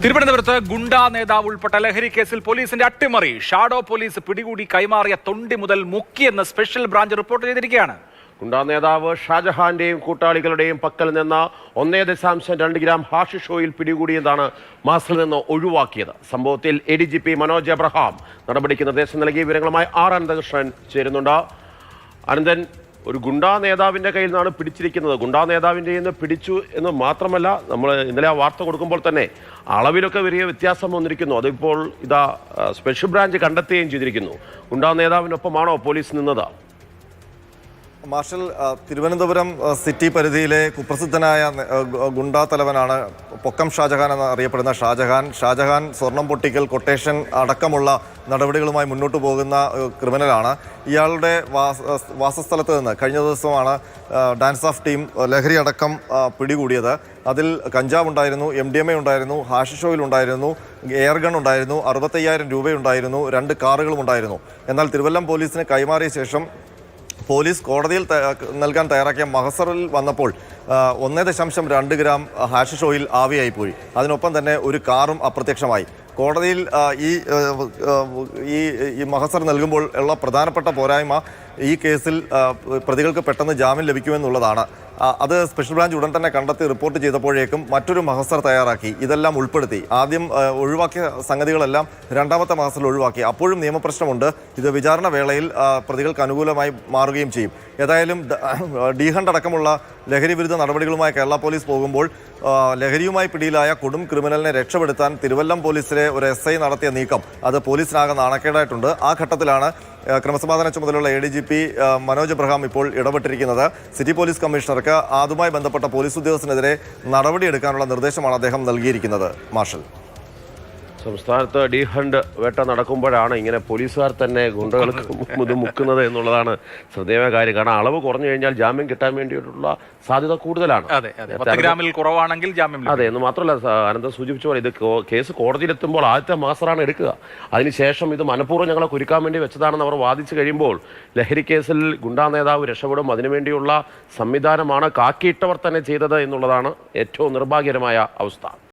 തിരുവനന്തപുരത്ത് ഗുണ്ടാ നേതാവ് ഉൾപ്പെട്ട ലഹരി കേസിൽ പോലീസിന്റെ അട്ടിമറി. ഷാഡോ പോലീസ് പിടികൂടി കൈമാറിയ തൊണ്ടി മുതൽ മുക്കിയെന്ന് സ്പെഷ്യൽ ബ്രാഞ്ച് റിപ്പോർട്ട് ചെയ്തിരിക്കുകയാണ്. ഗുണ്ടാ നേതാവ് ഷാജഹാന്റെയും കൂട്ടാളികളുടെയും പക്കൽ നിന്ന് 1.2 ഗ്രാം ഹാഷിഷ് ഓയിൽ പിടികൂടിയതാണ് മാസിൽ നിന്ന് ഒഴിവാക്കിയത്. സംഭവത്തിൽ ADGP മനോജ് എബ്രഹാം നടപടിക്ക് നിർദ്ദേശം നൽകിയ വിവരങ്ങളുമായി അനന്തകൃഷ്ണൻ ചേരുന്നുണ്ട്. അനന്തൻ, ഒരു ഗുണ്ടാ നേതാവിൻ്റെ കയ്യിൽ നിന്നാണ് പിടിച്ചിരിക്കുന്നത്. ഗുണ്ടാ നേതാവിൻ്റെ നിന്ന് പിടിച്ചു എന്ന് മാത്രമല്ല, നമ്മൾ ഇന്നലെ ആ വാർത്ത കൊടുക്കുമ്പോൾ തന്നെ അളവിലൊക്കെ വലിയ വ്യത്യാസം വന്നിരിക്കുന്നു. അതിപ്പോൾ ഇതാ സ്പെഷ്യൽ ബ്രാഞ്ച് കണ്ടെത്തുകയും ചെയ്തിരിക്കുന്നു. ഗുണ്ടാ നേതാവിനൊപ്പമാണോ പോലീസ് നിന്നത്? മാർഷൽ, തിരുവനന്തപുരം സിറ്റി പരിധിയിലെ കുപ്രസിദ്ധനായ ഗുണ്ടാ തലവനാണ് പൊക്കം ഷാജഹാൻ എന്നറിയപ്പെടുന്ന ഷാജഹാൻ സ്വർണം പൊട്ടിക്കൽ, കൊട്ടേഷൻ അടക്കമുള്ള നടപടികളുമായി മുന്നോട്ട് പോകുന്ന ക്രിമിനലാണ്. ഇയാളുടെ വാസസ്ഥലത്ത് നിന്ന് കഴിഞ്ഞ ദിവസമാണ് ഡാൻസ് ഓഫ് ടീം ലഹരി അടക്കം പിടികൂടിയത്. അതിൽ കഞ്ചാവ് ഉണ്ടായിരുന്നു, MDMA ഉണ്ടായിരുന്നു, ഹാഷിഷ് ഓയിൽ ഉണ്ടായിരുന്നു, എയർ ഗൺ ഉണ്ടായിരുന്നു, 65,000 രൂപയുണ്ടായിരുന്നു, 2 കാറുകളും ഉണ്ടായിരുന്നു. എന്നാൽ തിരുവല്ലം പോലീസിന് കൈമാറിയ ശേഷം പോലീസ് കോടതിയിൽ നൽകാൻ തയ്യാറാക്കിയ മഹസറിൽ വന്നപ്പോൾ 1.2 ഗ്രാം ഹാഷിഷ് ഓയിൽ ആവിയായിപ്പോയി. അതിനൊപ്പം തന്നെ ഒരു കാറും അപ്രത്യക്ഷമായി. കോടതിയിൽ ഈ മഹസർ നൽകുമ്പോൾ ഉള്ള പ്രധാനപ്പെട്ട പോരായ്മ ഈ കേസിൽ പ്രതികൾക്ക് പെട്ടെന്ന് ജാമ്യം ലഭിക്കുമെന്നുള്ളതാണ്. അത് സ്പെഷ്യൽ ബ്രാഞ്ച് ഉടൻ തന്നെ കണ്ടെത്തി റിപ്പോർട്ട് ചെയ്തപ്പോഴേക്കും മറ്റൊരു മഹസർ തയ്യാറാക്കി ഇതെല്ലാം ഉൾപ്പെടുത്തി. ആദ്യം ഒഴിവാക്കിയ സംഗതികളെല്ലാം രണ്ടാമത്തെ മഹസറിൽ ഒഴിവാക്കി. അപ്പോഴും നിയമപ്രശ്നമുണ്ട്. ഇത് വിചാരണ വേളയിൽ പ്രതികൾക്ക് അനുകൂലമായി മാറുകയും ചെയ്യും. ഏതായാലും ഡീഹണ്ട് അടക്കമുള്ള ലഹരി വിരുദ്ധ നടപടികളുമായി കേരള പോലീസ് പോകുമ്പോൾ ലഹരിയുമായി പിടിയിലായ കൊടും ക്രിമിനലിനെ രക്ഷപ്പെടുത്താൻ തിരുവല്ലം പോലീസിലെ ഒരു SI നടത്തിയ നീക്കം അത് പോലീസിനാകെ നാണക്കേടായിട്ടുണ്ട്. ആ ഘട്ടത്തിലാണ് ക്രമസമാധാന ചുമതലയുള്ള ADGP മനോജ് എബ്രഹാം ഇപ്പോൾ ഇടപെട്ടിരിക്കുന്നത്. സിറ്റി പോലീസ് കമ്മീഷണർക്ക് അതുമായി ബന്ധപ്പെട്ട പോലീസ് ഉദ്യോഗസ്ഥനെതിരെ നടപടിയെടുക്കാനുള്ള നിർദ്ദേശമാണ് അദ്ദേഹം നൽകിയിരിക്കുന്നത്. മാർഷൽ, സംസ്ഥാനത്ത് ഡീഹണ്ട് വേട്ട നടക്കുമ്പോഴാണ് ഇങ്ങനെ പോലീസുകാർ തന്നെ ഗുണ്ടകൾക്ക് ഇത് മുക്കുന്നത് എന്നുള്ളതാണ് ശ്രദ്ധേയമായ കാര്യം. കാരണം അളവ് കുറഞ്ഞു കഴിഞ്ഞാൽ ജാമ്യം കിട്ടാൻ വേണ്ടിയിട്ടുള്ള സാധ്യത കൂടുതലാണ്. 10 ഗ്രാമിൽ കുറവാണെങ്കിൽ ജാമ്യം. അതെ, എന്ന് മാത്രമല്ല, അനന്തൻ സൂചിപ്പിച്ച പോലെ ഇത് കേസ് കോടതിയിലെത്തുമ്പോൾ ആദ്യത്തെ മാസറാണ് എടുക്കുക. അതിനുശേഷം ഇത് മനഃപൂർവ്വം ഞങ്ങളെ കുരുക്കാൻ വേണ്ടി വെച്ചതാണെന്ന് അവർ വാദിച്ചു കഴിയുമ്പോൾ ലഹരി കേസിൽ ഗുണ്ടാ നേതാവ് രക്ഷപ്പെടും. അതിനുവേണ്ടിയുള്ള സംവിധാനമാണ് കാക്കിയിട്ടവർ തന്നെ ചെയ്തത് എന്നുള്ളതാണ് ഏറ്റവും നിർഭാഗ്യകരമായ അവസ്ഥ.